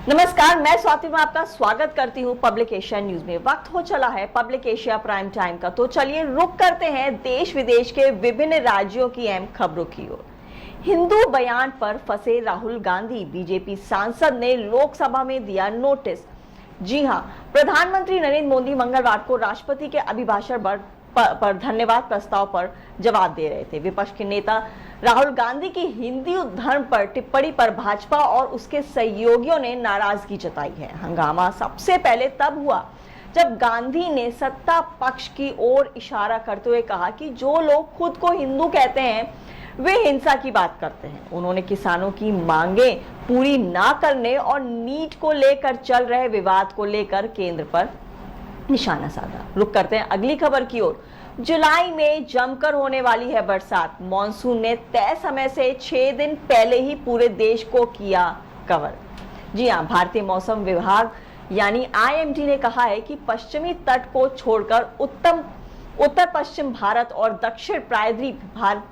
नमस्कार, मैं स्वाति में आपका स्वागत करती हूं पब्लिक एशिया न्यूज में। वक्त हो चला है पब्लिक एशिया प्राइम टाइम का, तो चलिए रुक करते हैं देश विदेश के विभिन्न राज्यों की अहम खबरों की ओर। हिंदू बयान पर फंसे राहुल गांधी, बीजेपी सांसद ने लोकसभा में दिया नोटिस। जी हां, प्रधानमंत्री नरेंद्र मोदी मंगलवार को राष्ट्रपति के अभिभाषण पर धन्यवाद प्रस्ताव पर जवाब दे रहे थे। विपक्ष के नेता राहुल गांधी की हिंदू धर्म पर टिप्पणी पर भाजपा और उसके सहयोगियों ने नाराजगी जताई है। हंगामा सबसे पहले तब हुआ जब गांधी ने सत्ता पक्ष की ओर इशारा करते हुए कहा कि जो लोग खुद को हिंदू कहते हैं वे हिंसा की बात करते हैं। उन्होंने किसानों की मांगें पूरी ना करने और नीट को लेकर चल रहे विवाद को लेकर केंद्र पर निशाना साधा। रुक करते हैं अगली खबर की ओर। जुलाई में जमकर होने वाली है बरसात। मॉनसून ने तय समय से 6 दिन पहले ही पूरे देश को किया कवर। जी हां, भारतीय मौसम विभाग यानी IMD ने कहा है कि पश्चिमी तट को छोड़कर उत्तर पश्चिम भारत और दक्षिण प्रायद्वीप भारत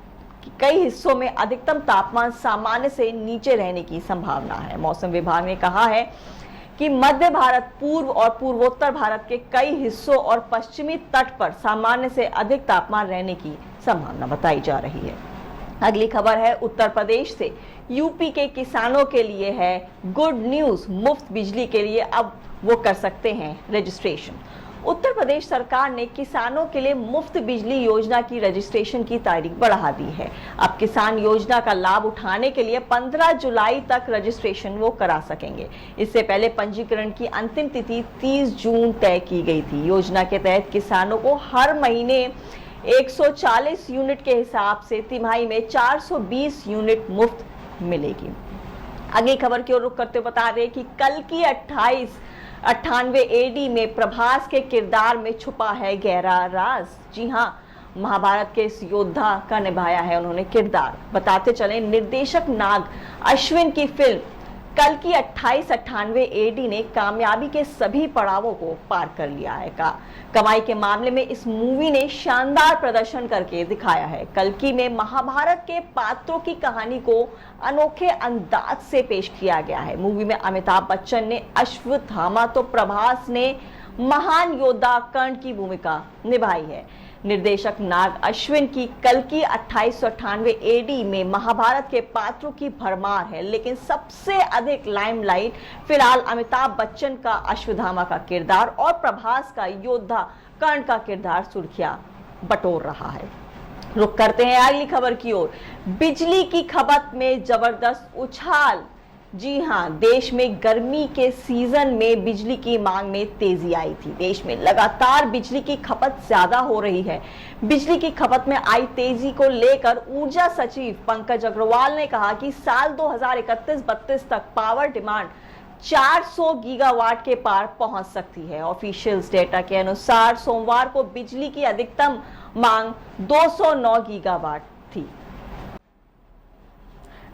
के कई हिस्सों में अधिकतम तापमान सामान्य से नीचे रहने की संभावना है। मौसम विभाग ने कहा है कि मध्य भारत, पूर्व और पूर्वोत्तर भारत के कई हिस्सों और पश्चिमी तट पर सामान्य से अधिक तापमान रहने की संभावना बताई जा रही है। अगली खबर है उत्तर प्रदेश से। यूपी के किसानों के लिए है गुड न्यूज। मुफ्त बिजली के लिए अब वो कर सकते हैं रजिस्ट्रेशन। उत्तर प्रदेश सरकार ने किसानों के लिए मुफ्त बिजली योजना की रजिस्ट्रेशन की तारीख बढ़ा दी है। अब किसान योजना का लाभ उठाने के लिए 15 जुलाई तक रजिस्ट्रेशन वो करा सकेंगे। इससे पहले पंजीकरण की अंतिम तिथि 30 जून तय की गई थी। योजना के तहत किसानों को हर महीने 140 यूनिट के हिसाब से तिमाही में 420 यूनिट मुफ्त मिलेगी। अगली खबर की ओर रुख करते बता रहे कि कल की 98 AD में प्रभास के किरदार में छुपा है गहरा राज। जी हां, महाभारत के इस योद्धा का निभाया है उन्होंने किरदार। बताते चले, निर्देशक नाग अश्विन की फिल्म कल की 2898 AD ने कामयाबी के सभी पड़ावों को पार कर लिया है। कमाई के मामले में इस मूवी ने शानदार प्रदर्शन करके दिखाया है। कल्कि में महाभारत के पात्रों की कहानी को अनोखे अंदाज से पेश किया गया है। मूवी में अमिताभ बच्चन ने अश्वत्थामा तो प्रभास ने महान योद्धा कर्ण की भूमिका निभाई है। निर्देशक नाग अश्विन की कल्कि 2898 AD में महाभारत के पात्रों की भरमार है, लेकिन सबसे अधिक लाइमलाइट फिलहाल अमिताभ बच्चन का अश्वत्थामा का किरदार और प्रभास का योद्धा कर्ण का किरदार सुर्खियां बटोर रहा है। रुक करते हैं अगली खबर की ओर। बिजली की खपत में जबरदस्त उछाल। जी हां, देश में गर्मी के सीजन में बिजली की मांग में तेजी आई थी। देश में लगातार बिजली की खपत ज्यादा हो रही है। बिजली की खपत में आई तेजी को लेकर ऊर्जा सचिव पंकज अग्रवाल ने कहा कि साल 2031-32 तक पावर डिमांड 400 गीगावाट के पार पहुंच सकती है। ऑफिशियल डेटा के अनुसार सोमवार को बिजली की अधिकतम मांग 209 गीगावाट थी।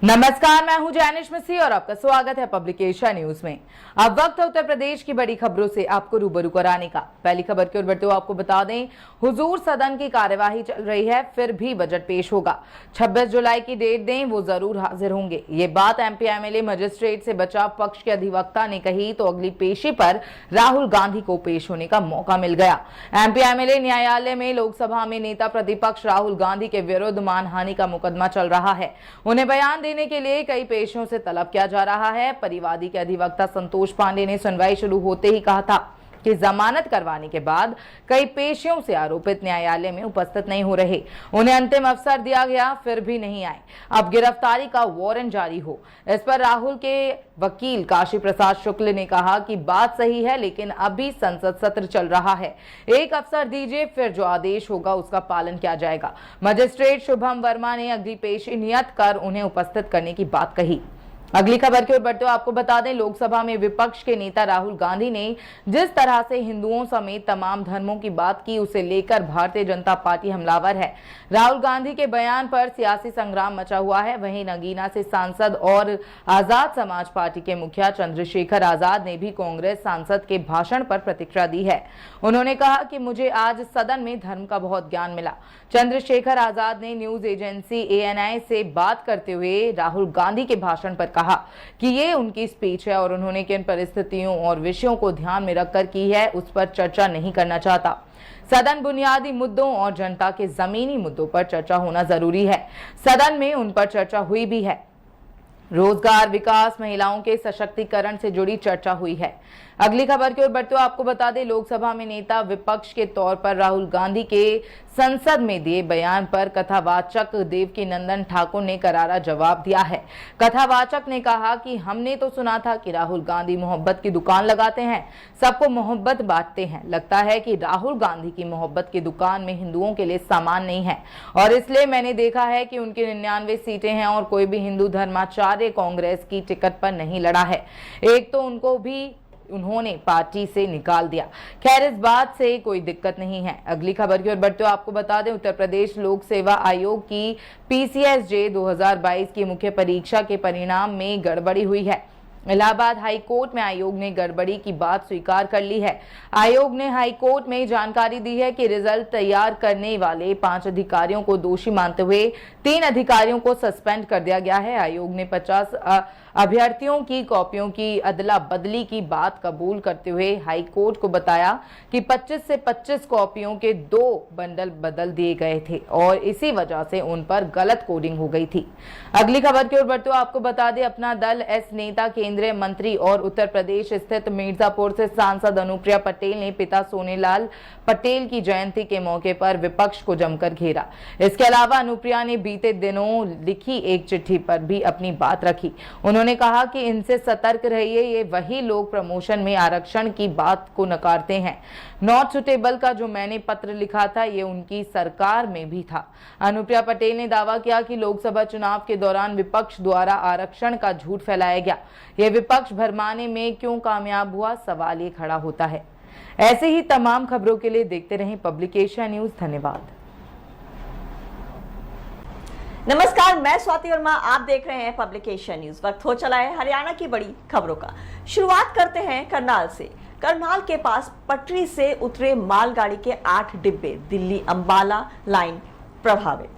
नमस्कार, मैं हूं जैनिश मिसी और आपका स्वागत है पब्लिक एशिया न्यूज में। अब वक्त है उत्तर प्रदेश की बड़ी खबरों से आपको रूबरू कराने का। पहली खबर की ओर बढ़ते हुए आपको बता दें, हुजूर सदन की कार्यवाही चल रही है, फिर भी बजट पेश होगा। 26 जुलाई की डेट दें, वो जरूर हाजिर होंगे। ये बात MP MLA मजिस्ट्रेट से बचाव पक्ष के अधिवक्ता ने कही तो अगली पेशी पर राहुल गांधी को पेश होने का मौका मिल गया। MP MLA न्यायालय में लोकसभा में नेता प्रतिपक्ष राहुल गांधी के विरुद्ध मानहानि का मुकदमा चल रहा है। उन्हें बयान देने के लिए कई पेशियों से तलब किया जा रहा है। परिवादी के अधिवक्ता संतोष पांडे ने सुनवाई शुरू होते ही कहा था कि जमानत करवाने के बाद कई पेशियों से आरोपित न्यायालय में उपस्थित नहीं हो रहे। उन्हें अंतिम अवसर दिया गया, फिर भी नहीं आए। अब गिरफ्तारी का वारंट जारी हो। इस पर राहुल के वकील काशी प्रसाद शुक्ल ने कहा कि बात सही है, लेकिन अभी संसद सत्र चल रहा है। एक अवसर दीजिए, फिर जो आदेश होगा उसका पालन किया जाएगा। मजिस्ट्रेट शुभम वर्मा ने अगली पेशी नियत कर उन्हें उपस्थित करने की बात कही। अगली खबर की ओर बढ़ते हुए आपको बता दें, लोकसभा में विपक्ष के नेता राहुल गांधी ने जिस तरह से हिंदुओं समेत तमाम धर्मों की बात की, उसे लेकर भारतीय जनता पार्टी हमलावर है। राहुल गांधी के बयान पर सियासी संग्राम मचा हुआ है। वहीं नगीना से सांसद और आजाद समाज पार्टी के मुखिया चंद्रशेखर आजाद ने भी कांग्रेस सांसद के भाषण पर प्रतिक्रिया दी है। उन्होंने कहा कि मुझे आज सदन में धर्म का बहुत ज्ञान मिला। चंद्रशेखर आजाद ने न्यूज एजेंसी ANI से बात करते हुए राहुल गांधी के भाषण पर कहा कि ये उनकी स्पीच है और उन्होंने किन परिस्थितियों और विषयों को ध्यान में रखकर की है उस पर चर्चा नहीं करना चाहता। सदन बुनियादी मुद्दों और जनता के जमीनी मुद्दों पर चर्चा होना जरूरी है। सदन में उन पर चर्चा हुई भी है। रोजगार, विकास, महिलाओं के सशक्तिकरण से जुड़ी चर्चा हुई है। अगली खबर की ओर बढ़ते हुए आपको बता दें, लोकसभा में नेता विपक्ष के तौर पर राहुल गांधी के संसद में दिए बयान पर कथावाचक देवकी नंदन ठाकुर ने करारा जवाब दिया है। कथावाचक ने कहा कि हमने तो सुना था कि राहुल गांधी मोहब्बत की दुकान लगाते हैं, सबको मोहब्बत बांटते हैं। लगता है कि राहुल गांधी की मोहब्बत की दुकान में हिंदुओं के लिए सामान नहीं है और इसलिए मैंने देखा है कि उनकी 99 सीटें हैं और कोई भी हिंदू धर्माचार्य कांग्रेस की टिकट पर नहीं लड़ा है। एक तो उनको भी उन्होंने पार्टी से निकाल दिया। खैर, इस बात से कोई दिक्कत नहीं है। अगली खबर की ओर बढ़ते हुए आपको बता दें, उत्तर प्रदेश लोक सेवा आयोग की PCSJ 2022 की मुख्य परीक्षा के परिणाम में गड़बड़ी हुई है। इलाहाबाद हाई कोर्ट में आयोग ने गड़बड़ी की बात स्वीकार कर ली है। आयोग ने हाई कोर्ट में जानकारी दी है कि रिजल्ट तैयार करने वाले 5 अधिकारियों को दोषी मानते हुए 3 अधिकारियों को सस्पेंड कर दिया गया है। आयोग ने 50 अभ्यर्थियों की कॉपियों की अदला बदली की बात कबूल करते हुए हाई कोर्ट को बताया कि 25 से 25 कॉपियों के 2 बंडल बदल दिए गए थे और इसी वजह से उन पर गलत कोडिंग हो गई थी। अगली खबर की ओर बढ़ते हुए आपको बता दें, अपना दल एस नेता, केंद्रीय मंत्री और उत्तर प्रदेश स्थित मिर्जापुर से सांसद अनुप्रिया पटेल ने पिता सोनेलाल पटेल की जयंती के मौके पर विपक्ष को जमकर घेरा। इसके अलावा अनुप्रिया ने बीते दिनों लिखी एक चिट्ठी पर भी अपनी बात रखी। उन्होंने कहा कि इनसे सतर्क रहिए, ये वही लोग प्रमोशन में आरक्षण की बात को नकारते हैं। नॉट सुटेबल का जो मैंने पत्र लिखा था, ये उनकी सरकार में भी था। अनुप्रिया पटेल ने दावा किया कि लोकसभा चुनाव के दौरान विपक्ष द्वारा आरक्षण का झूठ फैलाया गया। यह विपक्ष भरमाने में क्यों कामयाब हुआ, सवाल ये खड़ा होता है। ऐसे ही तमाम खबरों के लिए देखते रहें पब्लिक एशिया न्यूज। धन्यवाद। नमस्कार, मैं स्वाति वर्मा, आप देख रहे हैं पब्लिक एशिया न्यूज। वक्त हो चला है हरियाणा की बड़ी खबरों का। शुरुआत करते हैं करनाल से। करनाल के पास पटरी से उतरे मालगाड़ी के 8 डिब्बे, दिल्ली अंबाला लाइन प्रभावित।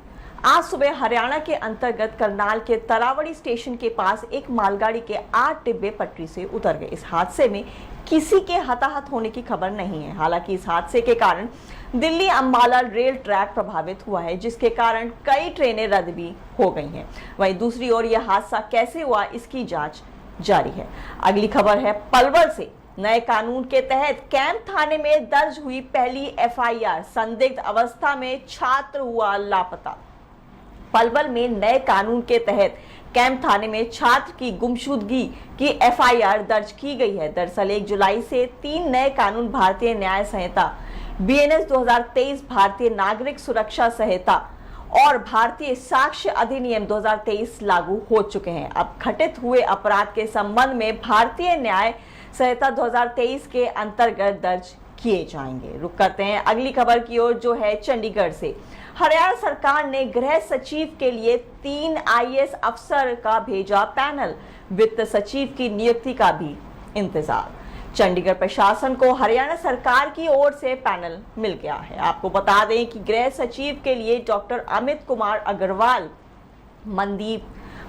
आज सुबह हरियाणा के अंतर्गत करनाल के तरावड़ी स्टेशन के पास एक मालगाड़ी के 8 डिब्बे पटरी से उतर गए। इस हादसे में किसी के हताहत होने की खबर नहीं है। हालांकि इस हादसे के कारण दिल्ली अंबाला रेल ट्रैक प्रभावित हुआ है, जिसके कारण कई ट्रेनें रद्द भी हो गई हैं। वहीं दूसरी ओर यह हादसा कैसे हुआ, इसकी जांच जारी है। अगली खबर है पलवल से। नए कानून के तहत कैंप थाने में दर्ज हुई पहली FIR, संदिग्ध अवस्था में छात्र हुआ लापता। पलवल में नए कानून के तहत कैंप थाने में छात्र की गुमशुदगी की FIR दर्ज की गई है। दरअसल 1 जुलाई से 3 नए कानून भारतीय न्याय संहिता BNS 2023, भारतीय नागरिक सुरक्षा संहिता और भारतीय साक्ष्य अधिनियम 2023 लागू हो चुके हैं। अब घटित हुए अपराध के संबंध में भारतीय न्याय संहिता 2023 के अंतर्गत दर्ज किए जाएंगे। रुक करते हैं अगली खबर की ओर, जो है चंडीगढ़ से। हरियाणा सरकार ने गृह सचिव के लिए 3 IAS अफसर का भेजा पैनल। वित्त सचिव की नियुक्ति का भी इंतजार। चंडीगढ़ प्रशासन को हरियाणा सरकार की ओर से पैनल मिल गया है। आपको बता दें कि गृह सचिव के लिए डॉक्टर अमित कुमार अग्रवाल, मनदीप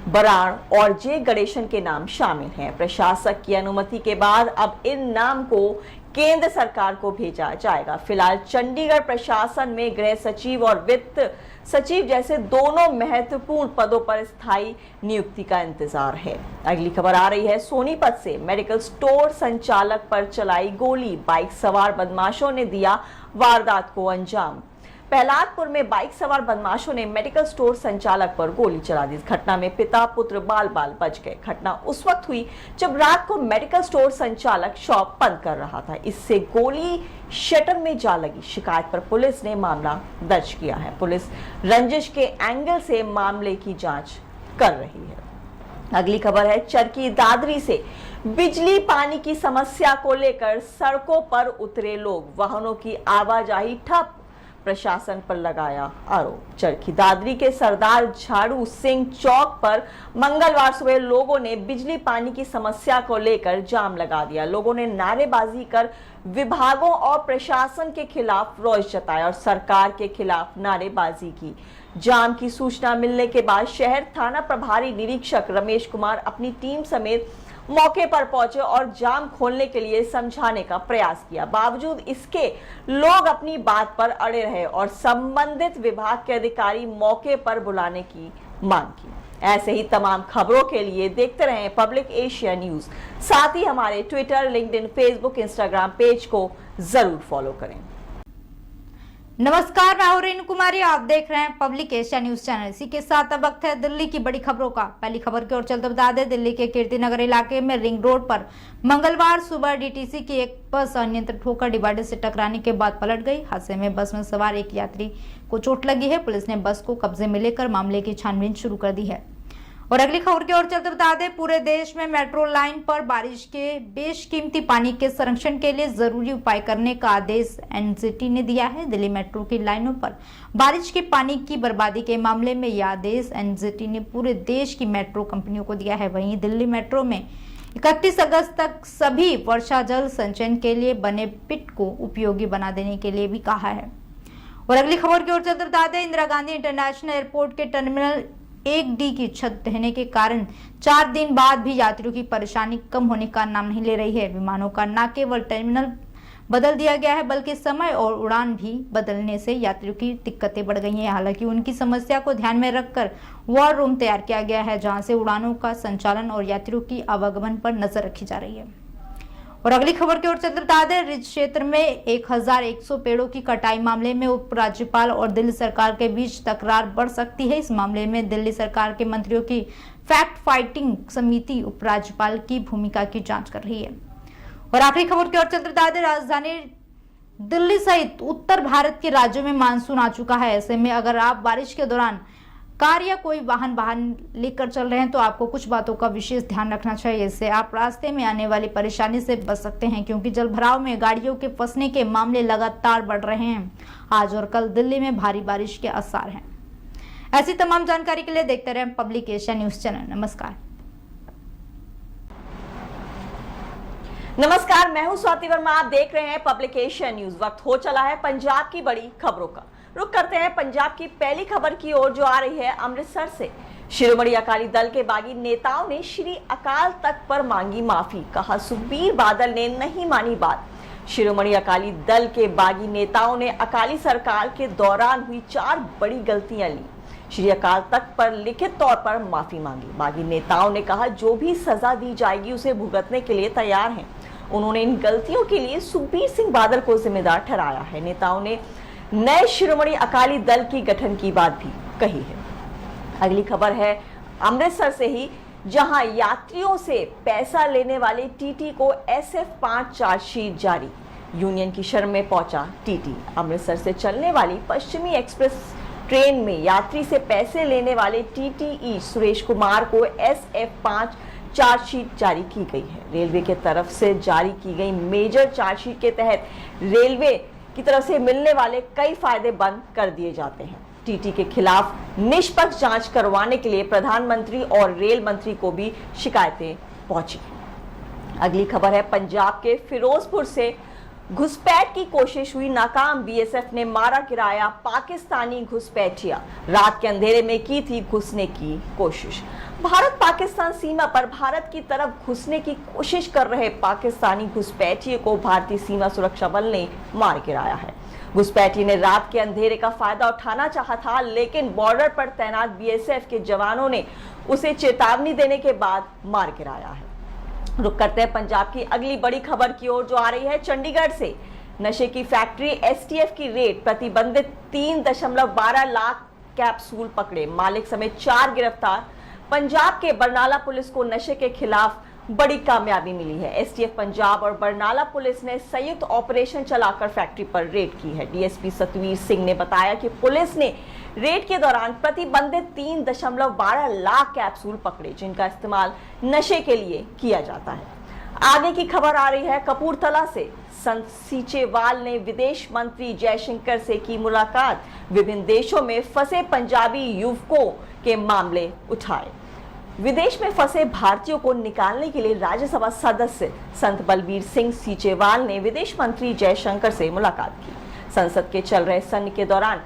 बराड़ और जे गणेशन के नाम शामिल हैं। प्रशासक की अनुमति के बाद अब इन नाम को केंद्र सरकार को भेजा जाएगा। फिलहाल चंडीगढ़ प्रशासन में गृह सचिव और वित्त सचिव जैसे दोनों महत्वपूर्ण पदों पर स्थायी नियुक्ति का इंतजार है। अगली खबर आ रही है सोनीपत से। मेडिकल स्टोर संचालक पर चलाई गोली, बाइक सवार बदमाशों ने दिया वारदात को अंजाम। प्रहलादपुर में बाइक सवार बदमाशों ने मेडिकल स्टोर संचालक पर गोली चला दी। इस घटना में पिता पुत्र बाल बाल बच गए। घटना उस वक्त हुई जब रात को मेडिकल स्टोर संचालक शॉप बंद कर रहा था। इससे गोली शटर में जा लगी। शिकायत पर पुलिस ने मामला दर्ज किया है। पुलिस रंजिश के एंगल से मामले की जांच कर रही है। अगली खबर है चरकी दादरी से। बिजली पानी की समस्या को लेकर सड़कों पर उतरे लोग, वाहनों की आवाजाही ठप। प्रशासन पर लगाया आरोप। चरखी दादरी के सरदार झाड़ू सिंह चौक पर मंगलवार सुबह लोगों ने बिजली पानी की समस्या को लेकर जाम लगा दिया। लोगों ने नारेबाजी कर विभागों और प्रशासन के खिलाफ रोष जताया और सरकार के खिलाफ नारेबाजी की। जाम की सूचना मिलने के बाद शहर थाना प्रभारी निरीक्षक रमेश कुमार अपनी टीम समेत मौके पर पहुंचे और जाम खोलने के लिए समझाने का प्रयास किया। बावजूद इसके लोग अपनी बात पर अड़े रहे और संबंधित विभाग के अधिकारी मौके पर बुलाने की मांग की। ऐसे ही तमाम खबरों के लिए देखते रहें पब्लिक एशिया न्यूज। साथ ही हमारे Twitter, LinkedIn, Facebook, Instagram page को जरूर फॉलो करें। नमस्कार, मैं हूं रेणु कुमारी, आप देख रहे हैं पब्लिक एशिया न्यूज चैनल। इसी के साथ अब वक्त है दिल्ली की बड़ी खबरों का। पहली खबर की ओर चलते बता दें, दिल्ली के कीर्ति नगर इलाके में रिंग रोड पर मंगलवार सुबह डीटीसी की एक बस अनियंत्रित होकर डिवाइडर से टकराने के बाद पलट गई। हादसे में बस में सवार एक यात्री को चोट लगी है। पुलिस ने बस को कब्जे में लेकर मामले की छानबीन शुरू कर दी है। और अगली खबर की ओर चलते बता दें, पूरे देश में मेट्रो लाइन पर बारिश के बेशकीमती पानी के संरक्षण के लिए जरूरी उपाय करने का आदेश एनजीटी ने दिया है। दिल्ली मेट्रो की लाइनों पर बारिश के पानी की बर्बादी के मामले में यह आदेश एनजीटी ने पूरे देश की मेट्रो कंपनियों को दिया है। वहीं दिल्ली मेट्रो में 31 अगस्त तक सभी वर्षा जल संचयन के लिए बने पिट को उपयोगी बना देने के लिए भी कहा है। और अगली खबर की ओर चलते बता दें, इंदिरा गांधी इंटरनेशनल एयरपोर्ट के टर्मिनल 1D की छत ढहने के कारण 4 दिन बाद भी यात्रियों की परेशानी कम होने का नाम नहीं ले रही है। विमानों का न केवल टर्मिनल बदल दिया गया है बल्कि समय और उड़ान भी बदलने से यात्रियों की दिक्कतें बढ़ गई हैं। हालांकि उनकी समस्या को ध्यान में रखकर वॉर रूम तैयार किया गया है, जहां से उड़ानों का संचालन और यात्रियों की आवागमन पर नजर रखी जा रही है। और अगली खबर की ओर चलते बता दें, रिज क्षेत्र में 1100 पेड़ों की कटाई मामले में उपराज्यपाल और दिल्ली सरकार के बीच तकरार बढ़ सकती है। इस मामले में दिल्ली सरकार के मंत्रियों की फैक्ट फाइटिंग समिति उपराज्यपाल की भूमिका की जांच कर रही है। और आखिरी खबर की ओर चलते बता दें, राजधानी दिल्ली सहित उत्तर भारत के राज्यों में मानसून आ चुका है। ऐसे में अगर आप बारिश के दौरान कार या कोई वाहन लेकर चल रहे हैं तो आपको कुछ बातों का विशेष ध्यान रखना चाहिए। इससे आप रास्ते में आने वाली परेशानी से बच सकते हैं, क्योंकि जलभराव में गाड़ियों के फंसने के मामले लगातार बढ़ रहे हैं। आज और कल दिल्ली में भारी बारिश के आसार हैं। ऐसी तमाम जानकारी के लिए देखते रहें पब्लिक एशिया न्यूज चैनल। नमस्कार, मैं हूं स्वाति वर्मा, आप देख रहे हैं पब्लिक एशिया न्यूज। वक्त हो चला है पंजाब की बड़ी खबरों का। रुक करते हैं पंजाब की पहली खबर की ओर, जो आ रही है अमृतसर से। शिरोमणि अकाली दल के बागी नेताओं ने श्री अकाल तख्त पर मांगी माफी। कहा, सुखबीर बादल ने नहीं मानी बात। शिरोमणि अकाली दल के बागी नेताओं ने अकाली सरकार के दौरान हुई 4 बड़ी गलतियां ली। श्री अकाल तख्त पर लिखित तौर पर माफी मांगी। बागी नेताओं ने कहा, जो भी सजा दी जाएगी उसे भुगतने के लिए तैयार हैं। उन्होंने इन गलतियों के लिए सुखबीर सिंह बादल को जिम्मेदार ठहराया है। नेताओं ने नए शिरोमणि अकाली दल की गठन की बात भी कही है। अगली खबर है अमृतसर से ही, जहां यात्रियों से पैसा लेने वाले टीटी को SF5 चार्जशीट जारी। यूनियन की शर्म में पहुंचा टीटी। अमृतसर से चलने वाली पश्चिमी एक्सप्रेस ट्रेन में यात्री से पैसे लेने वाले TTE सुरेश कुमार को SF5 चार्जशीट जारी की गई है। रेलवे के तरफ से जारी की गई मेजर चार्जशीट के तहत रेलवे की तरफ से मिलने वाले कई फायदे बंद कर दिए जाते हैं। टीटी के खिलाफ निष्पक्ष जांच करवाने के लिए प्रधानमंत्री और रेल मंत्री को भी शिकायतें पहुंची। अगली खबर है पंजाब के फिरोजपुर से। घुसपैठ की कोशिश हुई नाकाम। बीएसएफ ने मारा गिराया पाकिस्तानी घुसपैठिया। रात के अंधेरे में की थी घुसने की कोशिश। भारत पाकिस्तान सीमा पर भारत की तरफ घुसने की कोशिश कर रहे पाकिस्तानी घुसपैठिए को भारतीय सीमा सुरक्षा बल ने मार गिराया है। घुसपैठिए ने रात के अंधेरे का फायदा उठाना चाहा था, लेकिन बॉर्डर पर तैनात बीएसएफ के जवानों ने उसे चेतावनी देने के बाद मार गिराया है। रुक करते हैं पंजाब की अगली बड़ी खबर की ओर, जो आ रही है चंडीगढ़ से। नशे की फैक्ट्री एसटीएफ की रेड। प्रतिबंधित 3.12 लाख कैप्सूल पकड़े। मालिक समेत 4 गिरफ्तार। पंजाब के बरनाला पुलिस को नशे के खिलाफ बड़ी कामयाबी मिली है। एसटीएफ पंजाब और बरनाला पुलिस ने संयुक्त ऑपरेशन चलाकर फैक्ट्री पर रेड की है। डीएसपी सतवीर सिंह ने बताया कि पुलिस ने रेड के दौरान प्रतिबंधित 3.12 लाख कैप्सूल पकड़े, जिनका इस्तेमाल नशे के लिए किया जाता है। आगे की खबर आ रही है कपूरथला से। संत सीचेवाल ने विदेश मंत्री जयशंकर से की मुलाकात, विभिन्न देशों में फंसे पंजाबी युवकों के मामले उठाए। विदेश में फंसे भारतीयों को निकालने के लिए राज्यसभा सदस्य संत बलबीर सिंह सीचेवाल ने विदेश मंत्री जयशंकर से मुलाकात की। संसद के चल रहे सत्र के दौरान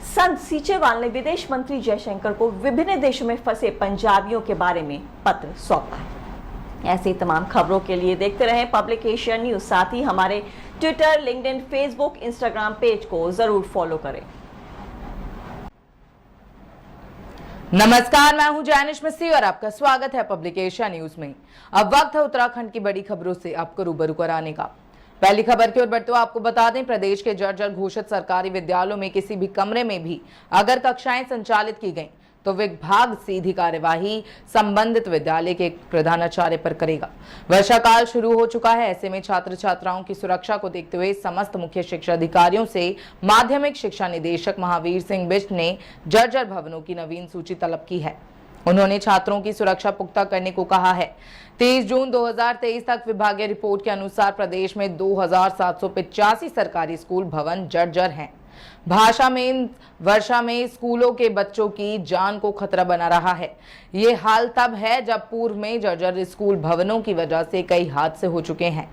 संत सीचेवाल ने विदेश मंत्री जयशंकर को विभिन्न देशों में फंसे पंजाबियों के बारे में पत्र सौंपा है। ऐसी तमाम खबरों के लिए देखते रहें पब्लिक एशिया न्यूज। साथ ही हमारे Twitter, LinkedIn, Facebook, Instagram page को जरूर फॉलो करें। नमस्कार, मैं हूं जैनिश मिस्सी और आपका स्वागत है पब्लिक एशिया न्यूज में। अब वक्त है उत्तराखंड की बड़ी खबरों से आपको रूबरू कराने का। पहली खबर की ओर बढ़ते हुए आपको बता दें, प्रदेश के जर्जर घोषित सरकारी विद्यालयों में किसी भी कमरे में भी अगर कक्षाएं संचालित की गईं तो विभाग सीधी कार्यवाही संबंधित विद्यालय के प्रधानाचार्य पर करेगा। वर्षा काल शुरू हो चुका है, ऐसे में छात्र छात्राओं की सुरक्षा को देखते हुए समस्त मुख्य शिक्षा अधिकारियों से माध्यमिक शिक्षा निदेशक महावीर सिंह बिष्ट ने जर्जर भवनों की नवीन सूची तलब की है। उन्होंने छात्रों की सुरक्षा पुख्ता करने को कहा है। 23 जून 2023 तक विभागीय रिपोर्ट के अनुसार प्रदेश में 2785 सरकारी स्कूल भवन जर्जर हैं। वर्षा में स्कूलों के बच्चों की जान को खतरा बना रहा है। ये हाल तब है जब पूर्व में जर्जर स्कूल भवनों की वजह से कई हादसे हो चुके हैं।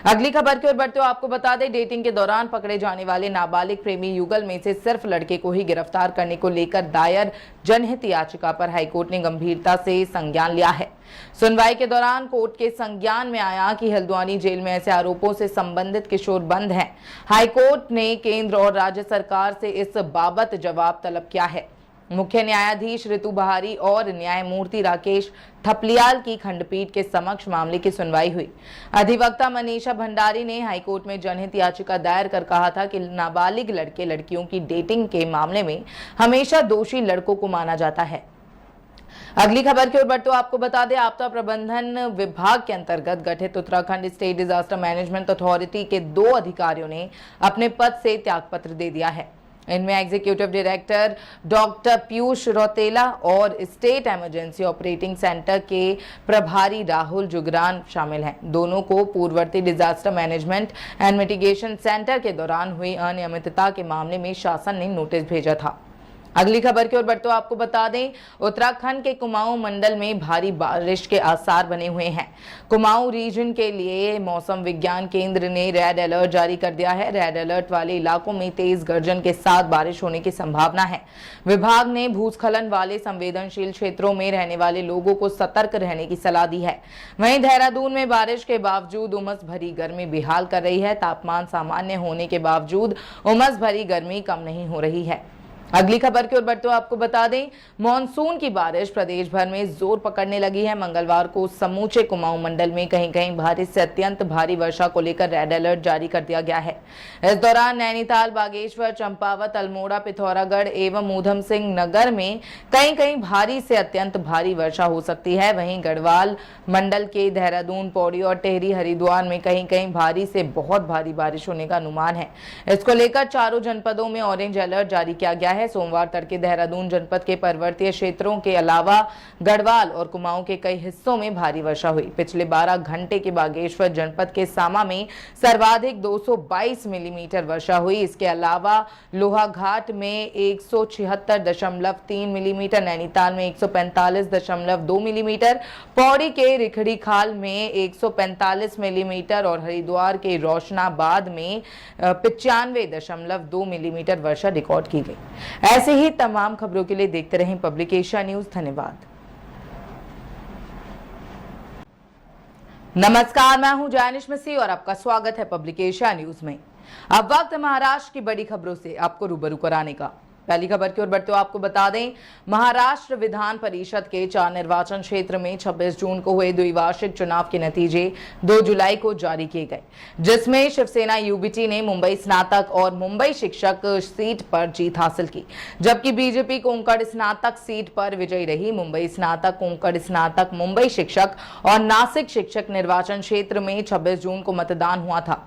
अगली खबर की ओर बढ़ते हुए आपको बता दें, डेटिंग के दौरान पकड़े जाने वाले नाबालिग प्रेमी युगल में से सिर्फ लड़के को ही गिरफ्तार करने को लेकर दायर जनहित याचिका पर हाईकोर्ट ने गंभीरता से संज्ञान लिया है। सुनवाई के दौरान कोर्ट के संज्ञान में आया कि हल्द्वानी जेल में ऐसे आरोपों से संबंधित किशोर बंद हैं। हाईकोर्ट ने केंद्र और राज्य सरकार से इस बाबत जवाब तलब किया है। मुख्य न्यायाधीश ऋतु बहारी और न्यायमूर्ति राकेश थपलियाल की खंडपीठ के समक्ष मामले की सुनवाई हुई। अधिवक्ता मनीषा भंडारी ने हाईकोर्ट में जनहित याचिका दायर कर कहा था कि नाबालिग लड़के लड़कियों की डेटिंग के मामले में हमेशा दोषी लड़कों को माना जाता है। अगली खबर की ओर बढ़ते हुए आपको बता दें, आपदा प्रबंधन विभाग के अंतर्गत गठित Uttarakhand state disaster management authority के 2 अधिकारियों ने अपने पद से त्यागपत्र दे दिया है। इनमें executive director doctor Piyush Rautela और स्टेट इमरजेंसी ऑपरेटिंग सेंटर के प्रभारी राहुल जुगरान शामिल हैं। दोनों को पूर्ववर्ती disaster management and mitigation centre के दौरान हुई अनियमितता के मामले में शासन ने नोटिस भेजा था। अगली खबर की ओर बढ़ते हुए आपको बता दें, उत्तराखंड के कुमाऊं मंडल में भारी बारिश के आसार बने हुए हैं। कुमाऊं रीजन के लिए मौसम विज्ञान केंद्र ने रेड अलर्ट जारी कर दिया है। रेड अलर्ट वाले इलाकों में तेज गर्जन के साथ बारिश होने की संभावना है। विभाग ने भूस्खलन वाले संवेदनशील क्षेत्रों में रहने वाले लोगों को सतर्क रहने की सलाह दी है। वहीं देहरादून में बारिश के बावजूद उमस भरी गर्मी बेहाल कर रही है। तापमान सामान्य होने के बावजूद उमस भरी गर्मी कम नहीं हो रही है। अगली खबर की ओर बढ़ते हुए आपको बता दें, मॉनसून की बारिश प्रदेश भर में जोर पकड़ने लगी है। मंगलवार को समूचे कुमाऊं मंडल में कहीं कहीं भारी से अत्यंत भारी वर्षा को लेकर रेड अलर्ट जारी कर दिया गया है। इस दौरान नैनीताल, बागेश्वर, चंपावत, अल्मोड़ा, पिथौरागढ़ एवं ऊधम सिंह नगर में कहीं कहीं भारी से अत्यंत भारी वर्षा हो सकती है। वहीं गढ़वाल मंडल के देहरादून, पौड़ी और टेहरी, हरिद्वार में कहीं कहीं भारी से बहुत भारी बारिश होने का अनुमान है। इसको लेकर चारों जनपदों में ऑरेंज अलर्ट जारी किया गया है। सोमवार तड़के देहरादून जनपद के पर्वतीय क्षेत्रों के अलावा गढ़वाल और कुमाऊं के कई हिस्सों में भारी वर्षा हुई। पिछले 12 घंटे के बागेश्वर जनपद के सामा में सर्वाधिक 222 मिलीमीटर वर्षा हुई। इसके अलावा लोहाघाट में 176.3 मिलीमीटर, नैनीताल में 145.2 मिलीमीटर, पौड़ी के रिखड़ी खाल में 145 मिलीमीटर और हरिद्वार के रोशनाबाद में 95.2 मिलीमीटर वर्षा रिकॉर्ड की गई। ऐसे ही तमाम खबरों के लिए देखते रहें पब्लिक एशिया न्यूज। धन्यवाद। नमस्कार, मैं हूं जैनिश मिस्सी और आपका स्वागत है पब्लिक एशिया न्यूज में। अब वक्त महाराष्ट्र की बड़ी खबरों से आपको रूबरू कराने का। पहली खबर की ओर बढ़ते हुए आपको बता दें, महाराष्ट्र विधान परिषद के 4 निर्वाचन क्षेत्र में 26 जून को हुए द्विवार्षिक चुनाव के नतीजे 2 जुलाई को जारी किए गए, जिसमें शिवसेना यूबीटी ने मुंबई स्नातक और मुंबई शिक्षक सीट पर जीत हासिल की, जबकि बीजेपी कोंकण स्नातक सीट पर विजयी रही। मुंबई स्नातक, कोंकण स्नातक, मुंबई शिक्षक और नासिक शिक्षक निर्वाचन क्षेत्र में 26 जून को मतदान हुआ था।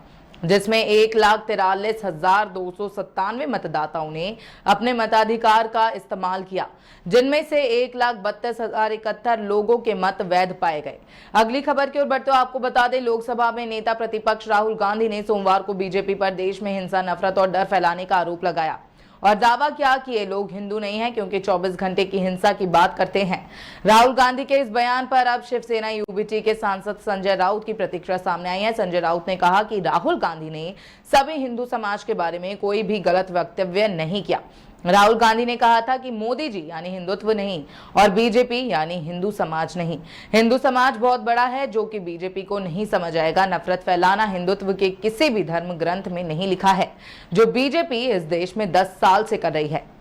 जिसमें 1,43,297 मतदाताओं ने अपने मताधिकार का इस्तेमाल किया, जिनमें से 1,32,071 लोगों के मत वैध पाए गए। अगली खबर की ओर बढ़ते हुए आपको बता दें, लोकसभा में नेता प्रतिपक्ष राहुल गांधी ने सोमवार को बीजेपी पर देश में हिंसा, नफरत और डर फैलाने का आरोप लगाया और दावा किया कि ये लोग हिंदू नहीं हैं क्योंकि 24 घंटे की हिंसा की बात करते हैं। राहुल गांधी के इस बयान पर अब शिवसेना यूबीटी के सांसद संजय राउत की प्रतिक्रिया सामने आई है। संजय राउत ने कहा कि राहुल गांधी ने सभी हिंदू समाज के बारे में कोई भी गलत वक्तव्य नहीं किया। राहुल गांधी ने कहा था कि मोदी जी यानी हिंदुत्व नहीं और बीजेपी यानी हिंदू समाज नहीं। हिंदू समाज बहुत बड़ा है जो कि बीजेपी को नहीं समझ आएगा। नफरत फैलाना हिंदुत्व के किसी भी धर्म ग्रंथ में नहीं लिखा है, जो बीजेपी इस देश में 10 साल से कर रही है।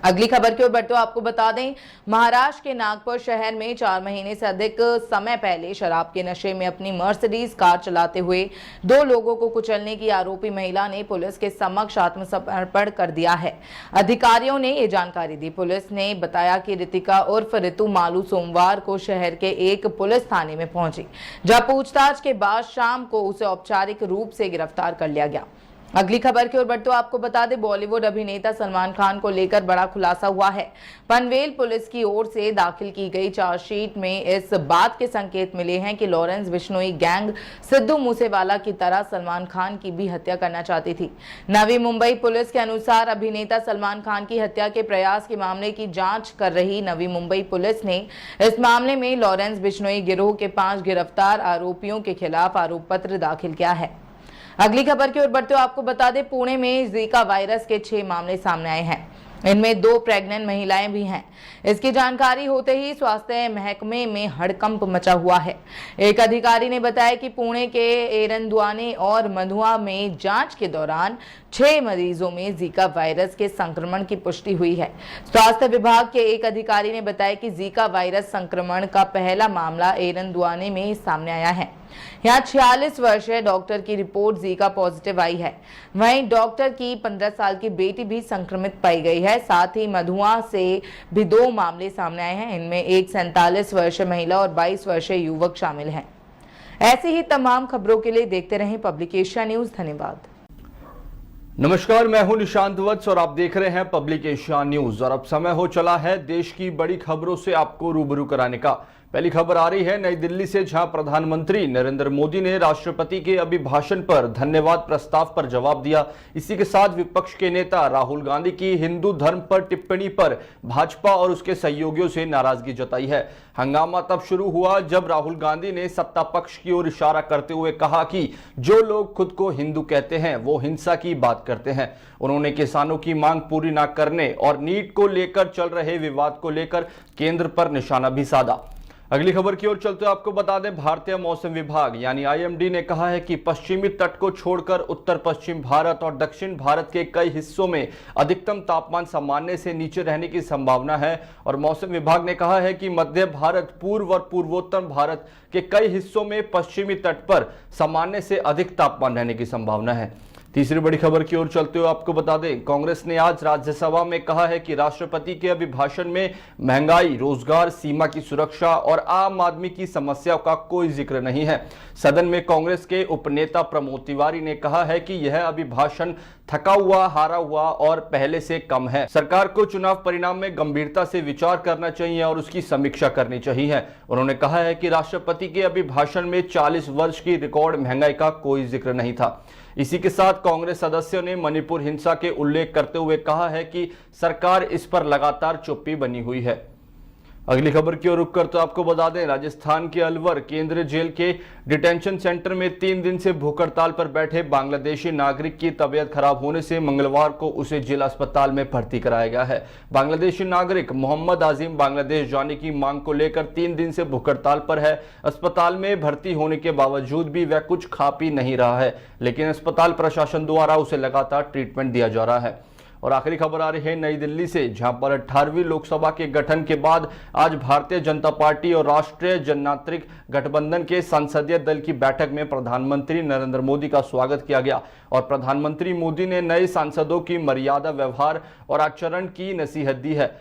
अगली खबर की ओर बढ़ते हुए आपको बता दें, महाराष्ट्र के नागपुर शहर में 4 महीने से अधिक समय पहले शराब के नशे में अपनी मर्सिडीज कार चलाते हुए 2 लोगों को कुचलने की आरोपी महिला ने पुलिस के समक्ष आत्मसमर्पण कर दिया है। अधिकारियों ने ये जानकारी दी। पुलिस ने बताया कि रितिका उर्फ रितु मालू सोमवार को शहर के एक पुलिस थाने में पहुंची, जहां पूछताछ के बाद शाम को उसे औपचारिक रूप से गिरफ्तार कर लिया गया। अगली खबर की ओर बढ़ते हुए आपको बता दें, बॉलीवुड अभिनेता सलमान खान को लेकर बड़ा खुलासा हुआ है। पनवेल पुलिस की ओर से दाखिल की गई चार्जशीट में इस बात के संकेत मिले हैं कि लॉरेंस बिश्नोई गैंग सिद्धू मूसेवाला की तरह सलमान खान की भी हत्या करना चाहती थी। नवी मुंबई पुलिस के अनुसार अभिनेता सलमान खान की हत्या के प्रयास के मामले की जांच कर रही नवी मुंबई पुलिस ने इस मामले में लॉरेंस बिश्नोई गिरोह के 5 गिरफ्तार आरोपियों के खिलाफ आरोप पत्र दाखिल किया है। अगली खबर की ओर बढ़ते हुए आपको बता दें, पुणे में जीका वायरस के 6 मामले सामने आए हैं। इनमें 2 प्रेग्नेंट महिलाएं भी हैं। इसकी जानकारी होते ही स्वास्थ्य महकमे में हड़कंप मचा हुआ है। एक अधिकारी ने बताया कि पुणे के एरंदुआने और मधुआ में जांच के दौरान 6 मरीजों में जीका वायरस के संक्रमण की पुष्टि हुई है। स्वास्थ्य विभाग के एक अधिकारी ने बताया कि जीका वायरस संक्रमण का पहला मामला एरंदुआने में सामने आया है। यहाँ 46 वर्षीय डॉक्टर की रिपोर्ट जीका पॉजिटिव आई है। वहीं डॉक्टर की 15 साल की बेटी भी संक्रमित पाई गई है। साथ ही मधुआ से भी 2 मामले सामने आए हैं। इनमें एक 47 वर्षीय महिला और 22 वर्षीय युवक शामिल हैं। ऐसी ही तमाम खबरों के लिए देखते रहें पब्लिक एशिया न्यूज। धन्यवाद। नमस्कार, मैं हूं निशांत वत्स और आप देख रहे हैं पब्लिक एशिया न्यूज। और अब समय हो चला है देश की बड़ी खबरों से आपको रूबरू कराने का। पहली खबर आ रही है नई दिल्ली से, जहां प्रधानमंत्री नरेंद्र मोदी ने राष्ट्रपति के अभिभाषण पर धन्यवाद प्रस्ताव पर जवाब दिया। इसी के साथ विपक्ष के नेता राहुल गांधी की हिंदू धर्म पर टिप्पणी पर भाजपा और उसके सहयोगियों से नाराजगी जताई है। हंगामा तब शुरू हुआ जब राहुल गांधी ने सत्ता पक्ष की ओर इशारा करते हुए कहा कि जो लोग खुद को हिंदू कहते हैं वो हिंसा की बात करते हैं। उन्होंने किसानों की मांग पूरी न करने और नीट को लेकर चल रहे विवाद को लेकर केंद्र पर निशाना भी साधा। अगली खबर की ओर चलते आपको बता दें, भारतीय मौसम विभाग यानी आईएमडी ने कहा है कि पश्चिमी तट को छोड़कर उत्तर पश्चिम भारत और दक्षिण भारत के कई हिस्सों में अधिकतम तापमान सामान्य से नीचे रहने की संभावना है। और मौसम विभाग ने कहा है कि मध्य भारत, पूर्व और पूर्वोत्तर भारत के कई हिस्सों में पश्चिमी तट पर सामान्य से अधिक तापमान रहने की संभावना है। तीसरी बड़ी खबर की ओर चलते हुए आपको बता दें, कांग्रेस ने आज राज्यसभा में कहा है कि राष्ट्रपति के अभिभाषण में महंगाई, रोजगार, सीमा की सुरक्षा और आम आदमी की समस्याओं का कोई जिक्र नहीं है। सदन में कांग्रेस के उपनेता प्रमोद तिवारी ने कहा है कि यह अभिभाषण थका हुआ, हारा हुआ और पहले से कम है। सरकार को चुनाव परिणाम में गंभीरता से विचार करना चाहिए और उसकी समीक्षा करनी चाहिए। उन्होंने कहा है कि राष्ट्रपति के अभिभाषण में 40 वर्ष की रिकॉर्ड महंगाई का कोई जिक्र नहीं था। इसी के साथ कांग्रेस सदस्यों ने मणिपुर हिंसा के उल्लेख करते हुए कहा है कि सरकार इस पर लगातार चुप्पी बनी हुई है। अगली खबर की ओर रुक कर तो आपको बता दें, राजस्थान के अलवर केंद्रीय जेल के डिटेंशन सेंटर में 3 दिन से भूख हड़ताल पर बैठे बांग्लादेशी नागरिक की तबीयत खराब होने से मंगलवार को उसे जिला अस्पताल में भर्ती कराया गया है। बांग्लादेशी नागरिक मोहम्मद आजिम बांग्लादेश जाने की मांग को लेकर 3 दिन से भूख हड़ताल पर है। अस्पताल में भर्ती होने के बावजूद भी वह कुछ खा पी नहीं रहा है, लेकिन अस्पताल प्रशासन द्वारा उसे लगातार ट्रीटमेंट दिया जा रहा है। और आखिरी खबर आ रही है नई दिल्ली से, जहां पर 18वीं लोकसभा के गठन के बाद आज भारतीय जनता पार्टी और राष्ट्रीय जनतांत्रिक गठबंधन के संसदीय दल की बैठक में प्रधानमंत्री नरेंद्र मोदी का स्वागत किया गया। और प्रधानमंत्री मोदी ने नए सांसदों की मर्यादा, व्यवहार और आचरण की नसीहत दी है।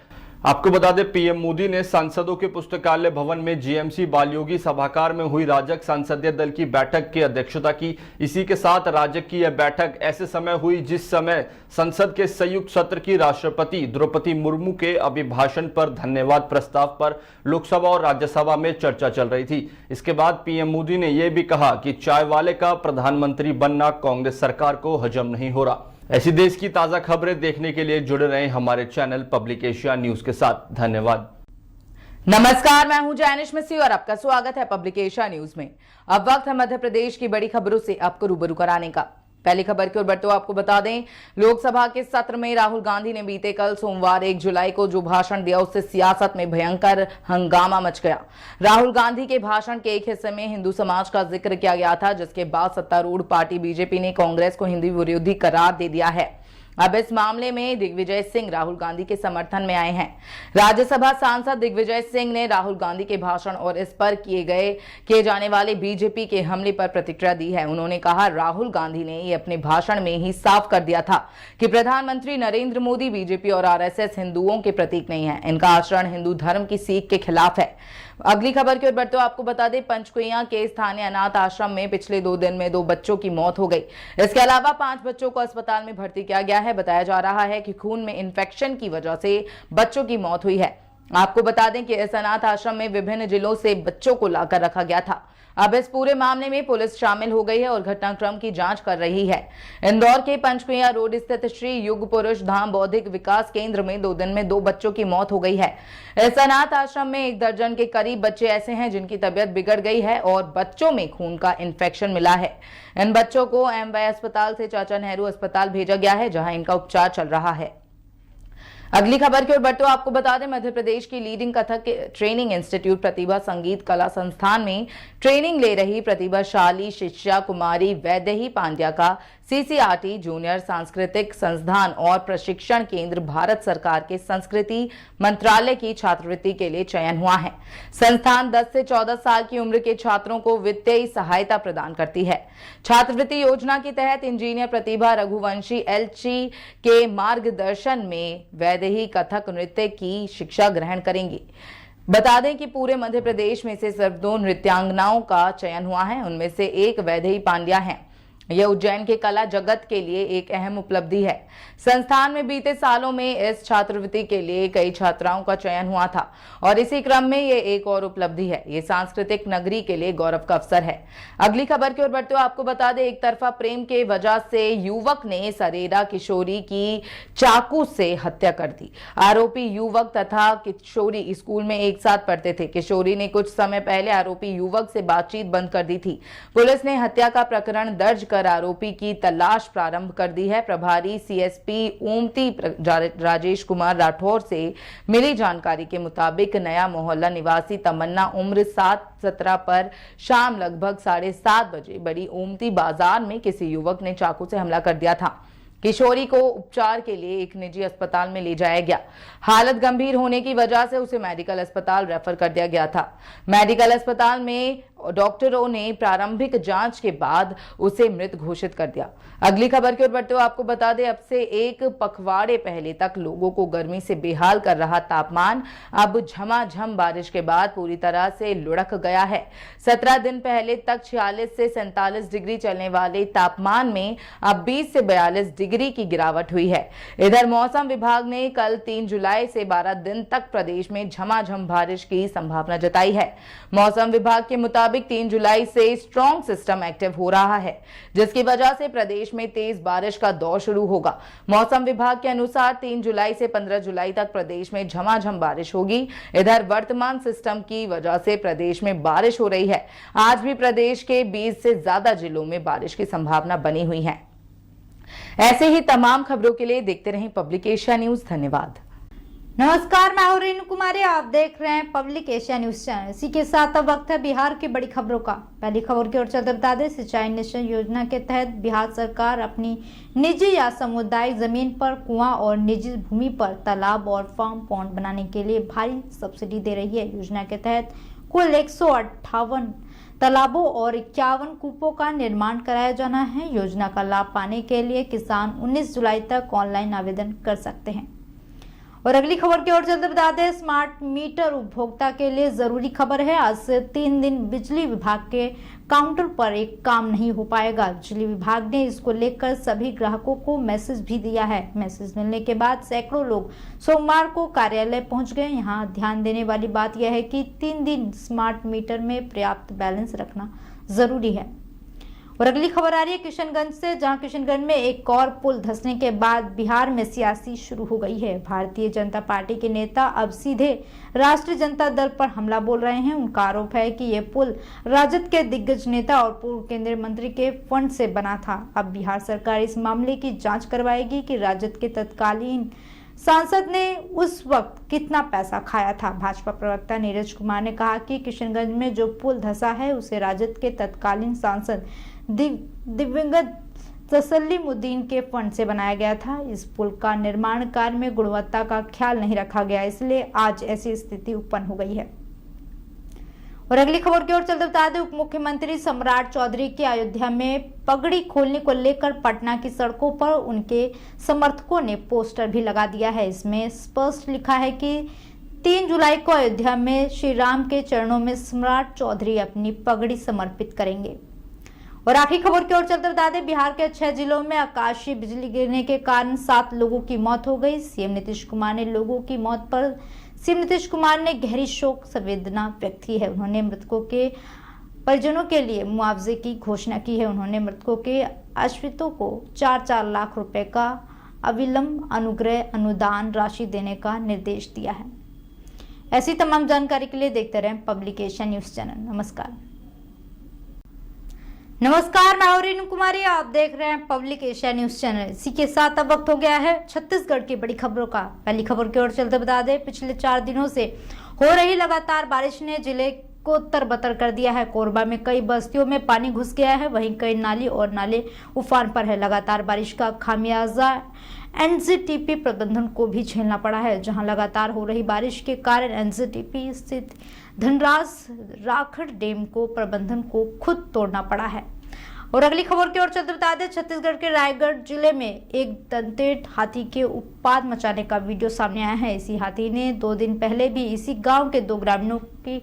आपको बता दें, पीएम मोदी ने सांसदों के पुस्तकालय भवन में जीएमसी बालयोगी सभागार में हुई राजग संसदीय दल की बैठक की अध्यक्षता की। इसी के साथ राजग की यह बैठक ऐसे समय हुई जिस समय संसद के संयुक्त सत्र की राष्ट्रपति द्रौपदी मुर्मू के अभिभाषण पर धन्यवाद प्रस्ताव पर लोकसभा और राज्यसभा में चर्चा चल रही थी। इसके बाद पीएम मोदी ने यह भी कहा कि चाय वाले का प्रधानमंत्री बनना कांग्रेस सरकार को हजम नहीं हो रहा। ऐसी देश की ताजा खबरें देखने के लिए जुड़े रहें हमारे चैनल पब्लिक एशिया न्यूज के साथ। धन्यवाद। नमस्कार, मैं हूं जैनिश मिसी और आपका स्वागत है पब्लिक एशिया न्यूज में। अब वक्त है मध्य प्रदेश की बड़ी खबरों से आपको रूबरू कराने का। पहली खबर की ओर बढ़ते हुए आपको बता दें, लोकसभा के सत्र में राहुल गांधी ने बीते कल सोमवार 1 जुलाई को जो भाषण दिया उससे सियासत में भयंकर हंगामा मच गया। राहुल गांधी के भाषण के एक हिस्से में हिंदू समाज का जिक्र किया गया था, जिसके बाद सत्तारूढ़ पार्टी बीजेपी ने कांग्रेस को हिंदू विरोधी करार दे दिया है। अब इस मामले में दिग्विजय सिंह राहुल गांधी के समर्थन में आए हैं। राज्यसभा सांसद दिग्विजय सिंह ने राहुल गांधी के भाषण और इस पर किए जाने वाले बीजेपी के हमले पर प्रतिक्रिया दी है। उन्होंने कहा, राहुल गांधी ने ये अपने भाषण में ही साफ कर दिया था कि प्रधानमंत्री नरेंद्र मोदी बीजेपी और आरएसएस हिंदुओं के प्रतीक नहीं है। इनका आचरण हिंदू धर्म की सीख के खिलाफ है। अगली खबर की ओर बढ़ते हुए आपको बता दें, पंचकुइया के स्थानीय अनाथ आश्रम में पिछले 2 दिन में 2 बच्चों की मौत हो गई। इसके अलावा 5 बच्चों को अस्पताल में भर्ती किया गया है। बताया जा रहा है कि खून में इन्फेक्शन की वजह से बच्चों की मौत हुई है। आपको बता दें कि इस अनाथ आश्रम में विभिन्न जिलों से बच्चों को लाकर रखा गया था। अब इस पूरे मामले में पुलिस शामिल हो गई है और घटनाक्रम की जांच कर रही है। इंदौर के पंचकुइया रोड स्थित श्री युग पुरुष धाम बौद्धिक विकास केंद्र में 2 दिन में 2 बच्चों की मौत हो गई है। इस अनाथ आश्रम में 1 दर्जन के करीब बच्चे ऐसे हैं जिनकी तबीयत बिगड़ गई है और बच्चों में खून का इन्फेक्शन मिला है। इन बच्चों को एमवाय अस्पताल से चाचा नेहरू अस्पताल भेजा गया है, जहां इनका उपचार चल रहा है। अगली खबर की ओर बढ़ते हुए आपको बता दें, मध्य प्रदेश की लीडिंग कथक ट्रेनिंग इंस्टीट्यूट प्रतिभा संगीत कला संस्थान में ट्रेनिंग ले रही प्रतिभाशाली शिष्या कुमारी वैदेही पांड्या का सीसीआरटी जूनियर सांस्कृतिक संस्थान और प्रशिक्षण केंद्र भारत सरकार के संस्कृति मंत्रालय की छात्रवृत्ति के लिए चयन हुआ है। संस्थान 10 से 14 साल की उम्र के छात्रों को वित्तीय सहायता प्रदान करती है। छात्रवृत्ति योजना के तहत इंजीनियर प्रतिभा रघुवंशी एलची के मार्गदर्शन में वैदेही कथक नृत्य की शिक्षा ग्रहण करेंगी। बता दें कि पूरे मध्य प्रदेश में से सिर्फ 2 नृत्यांगनाओं का चयन हुआ है। उनमें से एक वैदेही पांड्या है। यह उज्जैन के कला जगत के लिए एक अहम उपलब्धि है। संस्थान में बीते सालों में इस छात्रवृत्ति के लिए कई छात्राओं का चयन हुआ था और इसी क्रम में यह एक और उपलब्धि है। ये सांस्कृतिक नगरी के लिए गौरव का अवसर है। अगली खबर की ओर बढ़ते हुए आपको बता दें, एक तरफा प्रेम के वजह से युवक ने सरेरा किशोरी की चाकू से हत्या कर दी। आरोपी युवक तथा किशोरी स्कूल में एक साथ पढ़ते थे। किशोरी ने कुछ समय पहले आरोपी युवक से बातचीत बंद कर दी थी। पुलिस ने हत्या का प्रकरण दर्ज कर आरोपी की तलाश प्रारंभ कर दी है। प्रभारी सीएसपी ओमती राजेश कुमार राठौर से मिली जानकारी के मुताबिक नया मोहल्ला निवासी तमन्ना उम्र 7-17 पर शाम लगभग 7:30 बजे बड़ी ओमती बाजार में किसी युवक ने चाकू से हमला कर दिया था। किशोरी को उपचार के लिए एक निजी अस्पताल में ले जाया गया। हालत गंभीर होने की वजह से उसे मेडिकल अस्पताल रेफर कर दिया गया था। मेडिकल अस्पताल में डॉक्टरों ने प्रारंभिक जांच के बाद उसे मृत घोषित कर दिया। अगली खबर की ओर बढ़ते हुए आपको बता दें, अब से 1 पखवाड़े पहले तक लोगों को गर्मी से बेहाल कर रहा तापमान अब झमाझम बारिश के बाद पूरी तरह से लुढ़क गया है। 17 दिन पहले तक 46 से 47 डिग्री चलने वाले तापमान में अब 20 से 42 डिग्री की गिरावट हुई है। इधर मौसम विभाग ने कल 3 जुलाई से 12 दिन तक प्रदेश में झमाझम बारिश की संभावना जताई है। मौसम विभाग के मुताबिक 3 जुलाई से स्ट्रॉन्ग सिस्टम एक्टिव हो रहा है, जिसकी वजह से प्रदेश में तेज बारिश का दौर शुरू होगा। मौसम विभाग के अनुसार 3 जुलाई से 15 जुलाई तक प्रदेश में झमाझम बारिश होगी। इधर वर्तमान सिस्टम की वजह से प्रदेश में बारिश हो रही है। आज भी प्रदेश के 20 से ज्यादा जिलों में बारिश की संभावना बनी हुई है। ऐसे ही तमाम खबरों के लिए देखते रहें पब्लिक एशिया न्यूज। धन्यवाद। नमस्कार, मैं हूं रेणु कुमारी। आप देख रहे हैं पब्लिक एशिया न्यूज चैनल। इसी के साथ अब वक्त है बिहार की बड़ी खबरों का। पहली खबर की ओर चलते बता दें, सिंचाई मिशन योजना के तहत बिहार सरकार अपनी निजी या सामुदायिक जमीन पर कुआं और निजी भूमि पर तालाब और फार्म पॉन्ड बनाने के लिए भारी सब्सिडी दे रही है। योजना के तहत कुल 158 तालाबों और 51 कूपों का निर्माण कराया जाना है। योजना का लाभ पाने के लिए किसान 19 जुलाई तक ऑनलाइन आवेदन कर सकते हैं। और अगली खबर की ओर चलते बता दें, स्मार्ट मीटर उपभोक्ता के लिए जरूरी खबर है। आज से 3 दिन बिजली विभाग के काउंटर पर एक काम नहीं हो पाएगा। बिजली विभाग ने इसको लेकर सभी ग्राहकों को मैसेज भी दिया है। मैसेज मिलने के बाद सैकड़ों लोग सोमवार को कार्यालय पहुंच गए। यहाँ ध्यान देने वाली बात यह है कि 3 दिन स्मार्ट मीटर में पर्याप्त बैलेंस रखना जरूरी है। और अगली खबर आ रही है किशनगंज से, जहां किशनगंज में एक और पुल धंसने के बाद बिहार में सियासी शुरू हो गई है। भारतीय जनता पार्टी के नेता अब सीधे राष्ट्रीय जनता दल पर हमला बोल रहे हैं। उनका आरोप है कि यह पुल राजद के दिग्गज नेता और पूर्व केंद्रीय मंत्री के फंड से बना था। अब बिहार सरकार इस मामले की जांच करवाएगी कि राजद के तत्कालीन सांसद ने उस वक्त कितना पैसा खाया था। भाजपा प्रवक्ता नीरज कुमार ने कहा कि किशनगंज में जो पुल धंसा है उसे राजद के तत्कालीन सांसद दिवंगत तसलीमुद्दीन के फंड से बनाया गया था। इस पुल का निर्माण कार्य में गुणवत्ता का ख्याल नहीं रखा गया, इसलिए आज ऐसी स्थिति उत्पन्न हो गई है। और अगली खबर की ओर चलते बता दें, उप मुख्यमंत्री सम्राट चौधरी की अयोध्या में पगड़ी खोलने को लेकर पटना की सड़कों पर उनके समर्थकों ने पोस्टर भी लगा दिया है। इसमें स्पष्ट लिखा है कि 3 जुलाई को अयोध्या में श्री राम के चरणों में सम्राट चौधरी अपनी पगड़ी समर्पित करेंगे। और आखिरी खबर की ओर चलते बता दें, बिहार के 6 जिलों में आकाशीय बिजली गिरने के कारण 7 लोगों की मौत हो गई। सीएम नीतीश कुमार ने लोगों की मौत पर गहरी शोक संवेदना व्यक्त की है। उन्होंने मृतकों के परिजनों के लिए मुआवजे की घोषणा की है। उन्होंने मृतकों के आश्रितों को 4-4 लाख रुपए का अविलंब अनुग्रह अनुदान राशि देने का निर्देश दिया है। ऐसी तमाम जानकारी के लिए देखते रहें पब्लिकेशन न्यूज चैनल। नमस्कार, मैं रेणु कुमारी, आप देख रहे हैं पब्लिक एशिया न्यूज चैनल। इसी के साथ अब वक्त हो गया है छत्तीसगढ़ की बड़ी खबरों का। पहली खबर की ओर चलते बता दें, पिछले 4 दिनों से हो रही लगातार बारिश ने जिले को तरबतर कर दिया है। कोरबा में कई बस्तियों में पानी घुस गया है, वहीं कई नाली और नाले उफान पर है। लगातार बारिश का खामियाजा एनजीटीपी प्रबंधन को भी झेलना पड़ा है, जहां लगातार हो रही बारिश के कारण एनजीटीपी स्थित धनराज राखड़ डैम को प्रबंधन को खुद तोड़ना पड़ा है। और अगली खबर की ओर चलते बता दें, छत्तीसगढ़ के रायगढ़ जिले में एक दंतेड़ हाथी के उत्पात मचाने का वीडियो सामने आया है। इसी हाथी ने 2 दिन पहले भी इसी गांव के 2 ग्रामीणों के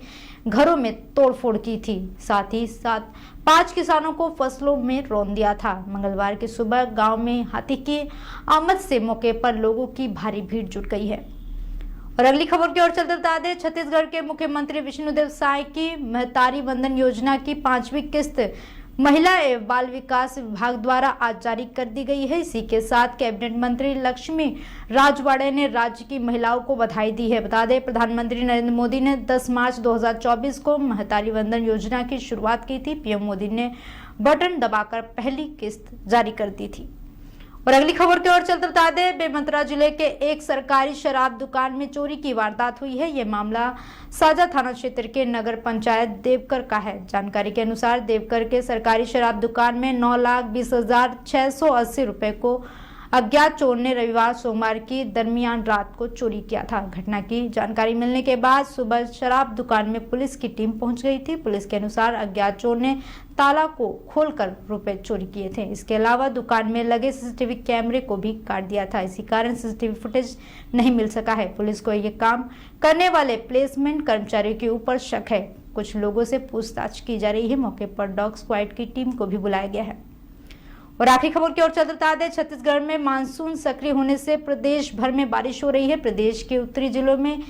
घरों में तोड़फोड़ की थी, साथ ही साथ 5 किसानों को फसलों में रौंद दिया था। मंगलवार की सुबह गांव में हाथी की आमद से मौके पर लोगों की भारी भीड़ जुट गई है। और अगली खबर की ओर चलते बता दें, छत्तीसगढ़ के मुख्यमंत्री विष्णुदेव साय की महतारी वंदन योजना की 5वीं किस्त महिला एवं बाल विकास विभाग द्वारा आज जारी कर दी गई है। इसी के साथ कैबिनेट मंत्री लक्ष्मी राजवाड़े ने राज्य की महिलाओं को बधाई दी है। बता दें, प्रधानमंत्री नरेंद्र मोदी ने 10 मार्च 2024 को महतारी वंदन योजना की शुरुआत की थी। पीएम मोदी ने बटन दबाकर पहली किस्त जारी कर दी थी। और अगली खबर की ओर चलते बता दें, बेमेतरा जिले के एक सरकारी शराब दुकान में चोरी की वारदात हुई है। यह मामला साजा थाना क्षेत्र के नगर पंचायत देवकर का है। जानकारी के अनुसार देवकर के सरकारी शराब दुकान में 9,20,680 रुपए को अज्ञात चोर ने रविवार सोमवार की दरमियान रात को चोरी किया था। घटना की जानकारी मिलने के बाद सुबह शराब दुकान में पुलिस की टीम पहुंच गई थी। पुलिस के अनुसार अज्ञात चोर ने ताला को खोलकर रुपए चोरी किए थे। इसके अलावा दुकान में लगे सीसीटीवी कैमरे को भी काट दिया था। इसी कारण सीसीटीवी फुटेज नहीं मिल सका है। पुलिस को यह काम करने वाले प्लेसमेंट कर्मचारियों के ऊपर शक है। कुछ लोगों से पूछताछ की जा रही है। मौके पर डॉग स्क्वाड की टीम को भी बुलाया गया है। और आखिरी खबर की ओर चलते बता दें, छत्तीसगढ़ में मानसून सक्रिय होने से प्रदेश भर में बारिश हो रही है। प्रदेश के उत्तरी जिलों में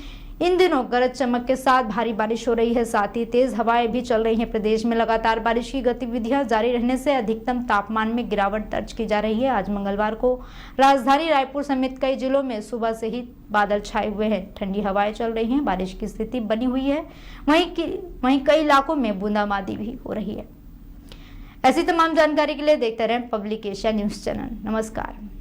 इन दिनों गरज चमक के साथ भारी बारिश हो रही है, साथ ही तेज हवाएं भी चल रही हैं। प्रदेश में लगातार बारिश की गतिविधियां जारी रहने से अधिकतम तापमान में गिरावट दर्ज की जा रही है। आज मंगलवार को राजधानी रायपुर समेत कई जिलों में सुबह से ही बादल छाए हुए हैं, ठंडी हवाएं चल रही हैं, बारिश की स्थिति बनी हुई है। वहीं कई इलाकों में बूंदाबांदी भी हो रही है। ऐसी तमाम जानकारी के लिए देखते रहें पब्लिक एशिया न्यूज चैनल। नमस्कार।